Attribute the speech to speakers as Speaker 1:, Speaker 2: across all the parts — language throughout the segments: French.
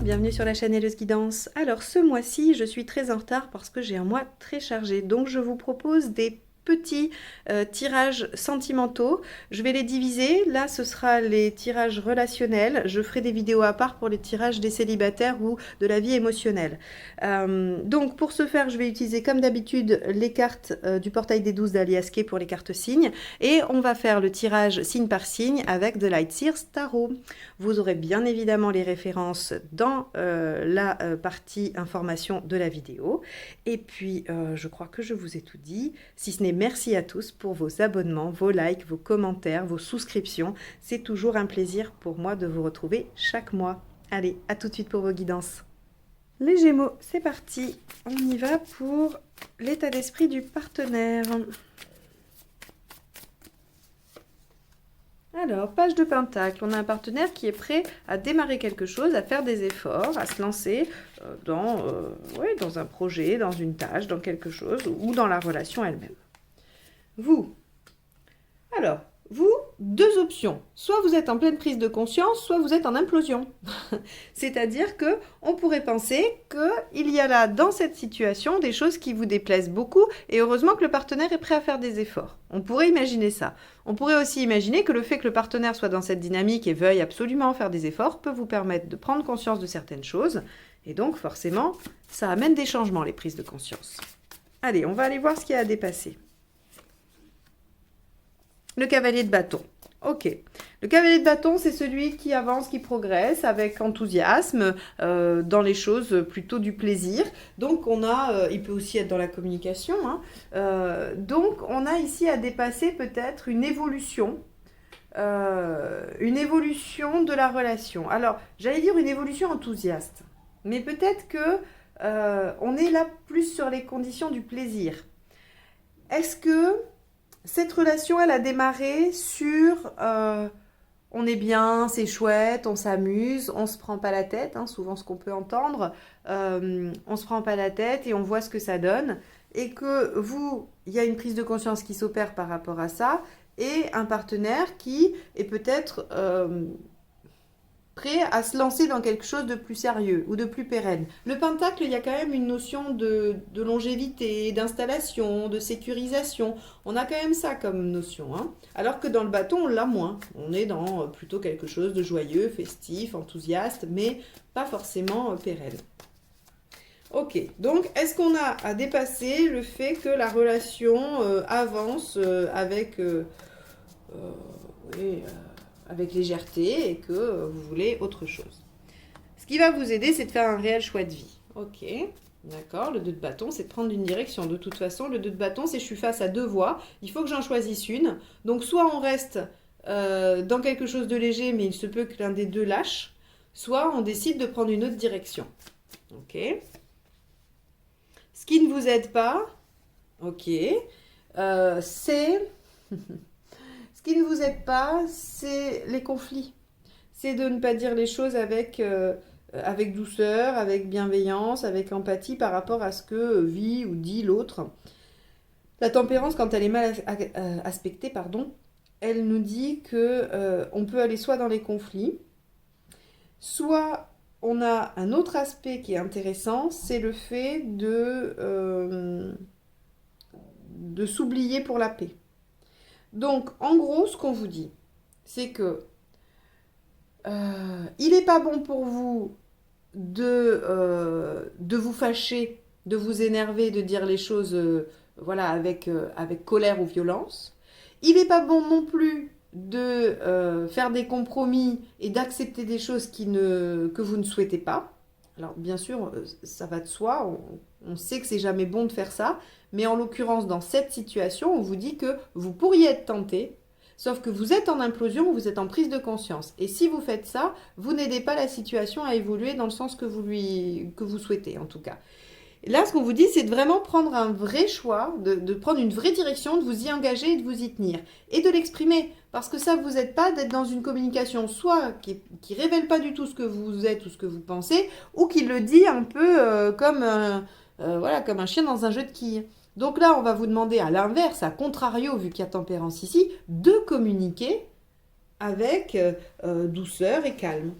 Speaker 1: bienvenue sur la chaîne Helleuse Guidance. Alors ce mois-ci, je suis très en retard parce que j'ai un mois très chargé. Donc je vous propose des petits tirages sentimentaux. Je vais les diviser. Là, ce sera les tirages relationnels. Je ferai des vidéos à part pour les tirages des célibataires ou de la vie émotionnelle. Donc pour ce faire, je vais utiliser comme d'habitude les cartes du portail des 12 d'Alias Kay pour les cartes signes. Et on va faire le tirage signe par signe avec The Light Seers Tarot. Vous aurez bien évidemment les références dans la partie information de la vidéo. Et puis, je crois que je vous ai tout dit. Si ce n'est merci à tous pour vos abonnements, vos likes, vos commentaires, vos souscriptions. C'est toujours un plaisir pour moi de vous retrouver chaque mois. Allez, à tout de suite pour vos guidances. Les Gémeaux, c'est parti. On y va pour l'état d'esprit du partenaire. Alors, page de Pentacle, on a un partenaire qui est prêt à démarrer quelque chose, à faire des efforts, à se lancer dans un projet, dans une tâche, dans quelque chose ou dans la relation elle-même. Vous, alors, vous, deux options. Soit vous êtes en pleine prise de conscience, soit vous êtes en implosion. C'est-à-dire que on pourrait penser qu'il y a là, dans cette situation, des choses qui vous déplaisent beaucoup et heureusement que le partenaire est prêt à faire des efforts. On pourrait imaginer ça. On pourrait aussi imaginer que le fait que le partenaire soit dans cette dynamique et veuille absolument faire des efforts peut vous permettre de prendre conscience de certaines choses. Et donc, forcément, ça amène des changements, les prises de conscience. Allez, on va aller voir ce qu'il y a à dépasser. Le cavalier de bâton. Ok. Le cavalier de bâton, c'est celui qui avance, qui progresse avec enthousiasme dans les choses plutôt du plaisir. Donc, on a, il peut aussi être dans la communication. Donc, on a ici à dépasser peut-être une évolution de la relation. Alors, j'allais dire une évolution enthousiaste. Mais peut-être que on est là plus sur les conditions du plaisir. Est-ce que cette relation, elle a démarré sur on est bien, c'est chouette, on s'amuse, on se prend pas la tête, souvent ce qu'on peut entendre, on se prend pas la tête et on voit ce que ça donne, et que vous, il y a une prise de conscience qui s'opère par rapport à ça, et un partenaire qui est peut-être prêt à se lancer dans quelque chose de plus sérieux ou de plus pérenne. Le pentacle, il y a quand même une notion de longévité, d'installation, de sécurisation. On a quand même ça comme notion. Alors que dans le bâton, on l'a moins. On est dans plutôt quelque chose de joyeux, festif, enthousiaste, mais pas forcément pérenne. Ok, donc est-ce qu'on a à dépasser le fait que la relation avance avec légèreté et que vous voulez autre chose. Ce qui va vous aider, c'est de faire un réel choix de vie. Ok, d'accord, le 2 de bâton, c'est de prendre une direction. De toute façon, le 2 de bâton, c'est je suis face à deux voies, il faut que j'en choisisse une. Donc soit on reste dans quelque chose de léger, mais il se peut que l'un des deux lâche, soit on décide de prendre une autre direction. Ok. Ce qui ne vous aide pas, ok, c'est... Ce qui ne vous aide pas, c'est les conflits. C'est de ne pas dire les choses avec douceur, avec bienveillance, avec empathie par rapport à ce que vit ou dit l'autre. La tempérance, quand elle est mal aspectée, elle nous dit que on peut aller soit dans les conflits, soit on a un autre aspect qui est intéressant, c'est le fait de s'oublier pour la paix. Donc, en gros, ce qu'on vous dit, c'est que il n'est pas bon pour vous de vous fâcher, de vous énerver, de dire les choses avec colère ou violence. Il n'est pas bon non plus de faire des compromis et d'accepter des choses que vous ne souhaitez pas. Alors, bien sûr, ça va de soi, on sait que c'est jamais bon de faire ça, mais en l'occurrence, dans cette situation, on vous dit que vous pourriez être tenté, sauf que vous êtes en implosion ou vous êtes en prise de conscience. Et si vous faites ça, vous n'aidez pas la situation à évoluer dans le sens que vous souhaitez, en tout cas. Et là, ce qu'on vous dit, c'est de vraiment prendre un vrai choix, de prendre une vraie direction, de vous y engager et de vous y tenir. Et de l'exprimer, parce que ça ne vous aide pas d'être dans une communication soit qui ne révèle pas du tout ce que vous êtes ou ce que vous pensez, ou qui le dit un peu comme un chien dans un jeu de quilles. Donc là, on va vous demander à l'inverse, à contrario, vu qu'il y a tempérance ici, de communiquer avec douceur et calme.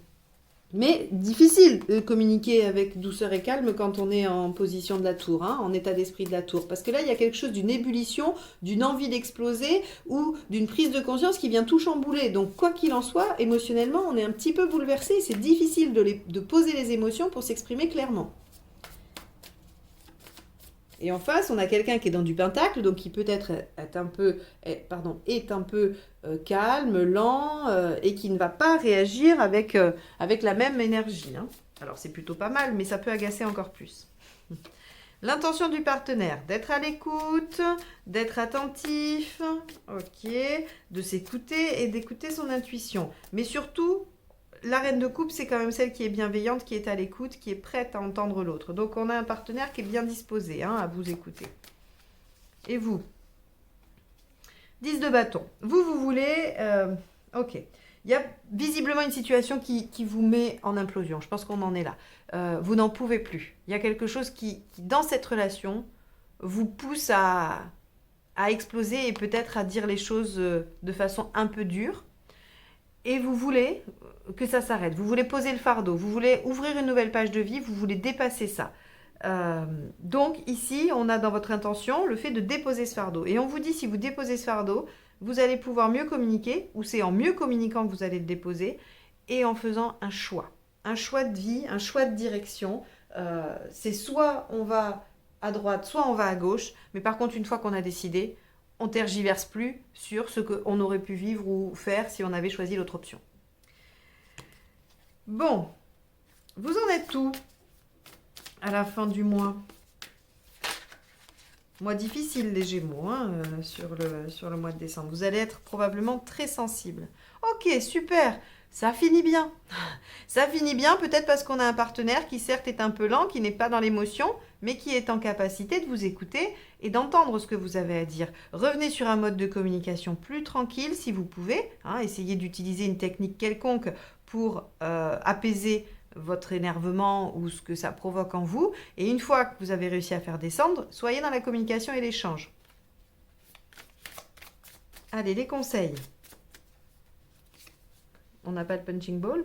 Speaker 1: Mais difficile de communiquer avec douceur et calme quand on est en position de la tour, hein, en état d'esprit de la tour. Parce que là, il y a quelque chose d'une ébullition, d'une envie d'exploser ou d'une prise de conscience qui vient tout chambouler. Donc, quoi qu'il en soit, émotionnellement, on est un petit peu bouleversé. C'est difficile de poser les émotions pour s'exprimer clairement. Et en face, on a quelqu'un qui est dans du pentacle, donc qui peut-être est un peu, calme, lent, et qui ne va pas réagir avec la même énergie, hein. Alors c'est plutôt pas mal, mais ça peut agacer encore plus. L'intention du partenaire, d'être à l'écoute, d'être attentif, ok, de s'écouter et d'écouter son intuition. Mais surtout, la reine de coupe, c'est quand même celle qui est bienveillante, qui est à l'écoute, qui est prête à entendre l'autre. Donc on a un partenaire qui est bien disposé, hein, à vous écouter. Et vous? 10 de bâton. Vous voulez... ok. Il y a visiblement une situation qui vous met en implosion. Je pense qu'on en est là. Vous n'en pouvez plus. Il y a quelque chose qui, dans cette relation, vous pousse à exploser et peut-être à dire les choses de façon un peu dure. Et vous voulez que ça s'arrête. Vous voulez poser le fardeau. Vous voulez ouvrir une nouvelle page de vie. Vous voulez dépasser ça. Donc ici, on a dans votre intention le fait de déposer ce fardeau. Et on vous dit, si vous déposez ce fardeau, vous allez pouvoir mieux communiquer, ou c'est en mieux communiquant que vous allez le déposer, et en faisant un choix de vie, un choix de direction. C'est soit on va à droite, soit on va à gauche, mais par contre, une fois qu'on a décidé, on tergiverse plus sur ce qu'on aurait pu vivre ou faire si on avait choisi l'autre option. Bon, vous en êtes où à la fin du mois? Mois difficile, les Gémeaux, hein, sur le mois de décembre. Vous allez être probablement très sensible. Ok, super, ça finit bien. Ça finit bien peut-être parce qu'on a un partenaire qui certes est un peu lent, qui n'est pas dans l'émotion, mais qui est en capacité de vous écouter et d'entendre ce que vous avez à dire. Revenez sur un mode de communication plus tranquille si vous pouvez. Hein, essayez d'utiliser une technique quelconque pour apaiser votre énervement ou ce que ça provoque en vous. Et une fois que vous avez réussi à faire descendre, soyez dans la communication et l'échange. Allez, les conseils. On n'a pas le punching ball.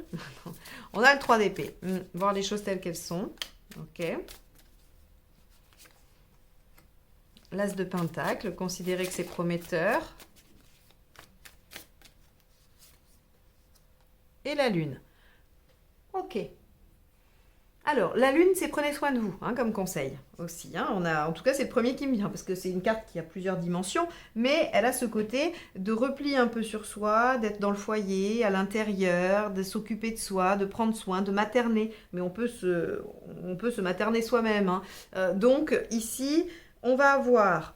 Speaker 1: On a le 3 d'épée. Voir les choses telles qu'elles sont. Ok. L'as de pentacle. Considérez que c'est prometteur. Et la lune. Ok. Alors, la lune, c'est prenez soin de vous, hein, comme conseil aussi. Hein. En tout cas, c'est le premier qui me vient, parce que c'est une carte qui a plusieurs dimensions, mais elle a ce côté de repli un peu sur soi, d'être dans le foyer, à l'intérieur, de s'occuper de soi, de prendre soin, de materner. Mais on peut se materner soi-même. Hein. Donc, ici, on va avoir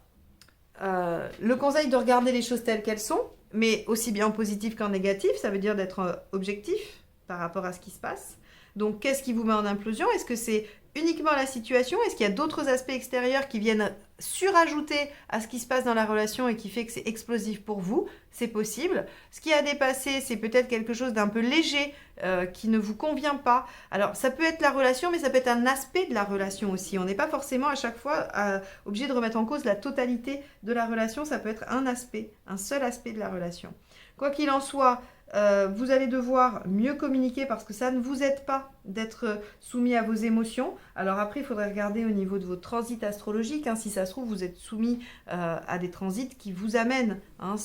Speaker 1: le conseil de regarder les choses telles qu'elles sont, mais aussi bien en positif qu'en négatif. Ça veut dire d'être objectif par rapport à ce qui se passe. Donc, qu'est-ce qui vous met en implosion? Est-ce que c'est uniquement la situation? Est-ce qu'il y a d'autres aspects extérieurs qui viennent surajouter à ce qui se passe dans la relation et qui fait que c'est explosif pour vous? C'est possible. Ce qui a dépassé, c'est peut-être quelque chose d'un peu léger qui ne vous convient pas. Alors, ça peut être la relation, mais ça peut être un aspect de la relation aussi. On n'est pas forcément à chaque fois obligé de remettre en cause la totalité de la relation. Ça peut être un aspect, un seul aspect de la relation. Quoi qu'il en soit, vous allez devoir mieux communiquer parce que ça ne vous aide pas d'être soumis à vos émotions. Alors après, il faudrait regarder au niveau de vos transits astrologiques. Hein, si ça se trouve, vous êtes soumis à des transits qui vous amènent hein,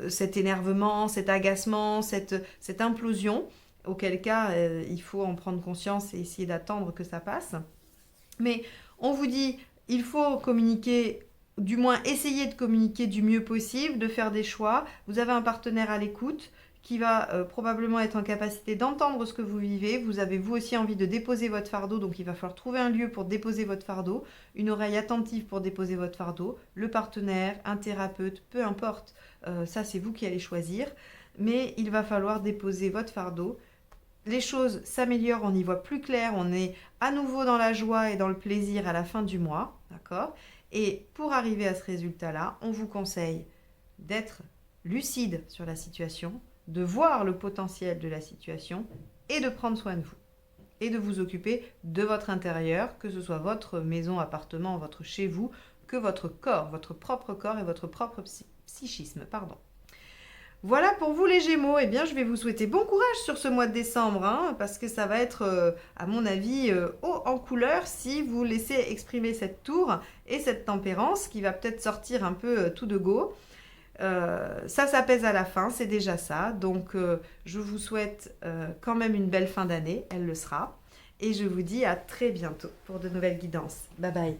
Speaker 1: cet énervement, cet agacement, cette implosion. Auquel cas, il faut en prendre conscience et essayer d'attendre que ça passe. Mais on vous dit, il faut communiquer, du moins essayer de communiquer du mieux possible, de faire des choix. Vous avez un partenaire à l'écoute qui va probablement être en capacité d'entendre ce que vous vivez. Vous avez vous aussi envie de déposer votre fardeau, donc il va falloir trouver un lieu pour déposer votre fardeau, une oreille attentive pour déposer votre fardeau, le partenaire, un thérapeute, peu importe. Ça, c'est vous qui allez choisir. Mais il va falloir déposer votre fardeau. Les choses s'améliorent, on y voit plus clair, on est à nouveau dans la joie et dans le plaisir à la fin du mois, d'accord ? Et pour arriver à ce résultat-là, on vous conseille d'être lucide sur la situation, de voir le potentiel de la situation et de prendre soin de vous. Et de vous occuper de votre intérieur, que ce soit votre maison, appartement, votre chez vous, que votre corps, votre propre corps et votre propre psychisme. Voilà pour vous les Gémeaux. Eh bien, je vais vous souhaiter bon courage sur ce mois de décembre, hein, parce que ça va être, à mon avis, haut en couleur si vous laissez exprimer cette tour et cette tempérance qui va peut-être sortir un peu tout de go. Ça s'apaise à la fin, c'est déjà ça. Donc, je vous souhaite quand même une belle fin d'année, elle le sera. Et je vous dis à très bientôt pour de nouvelles guidances. Bye bye.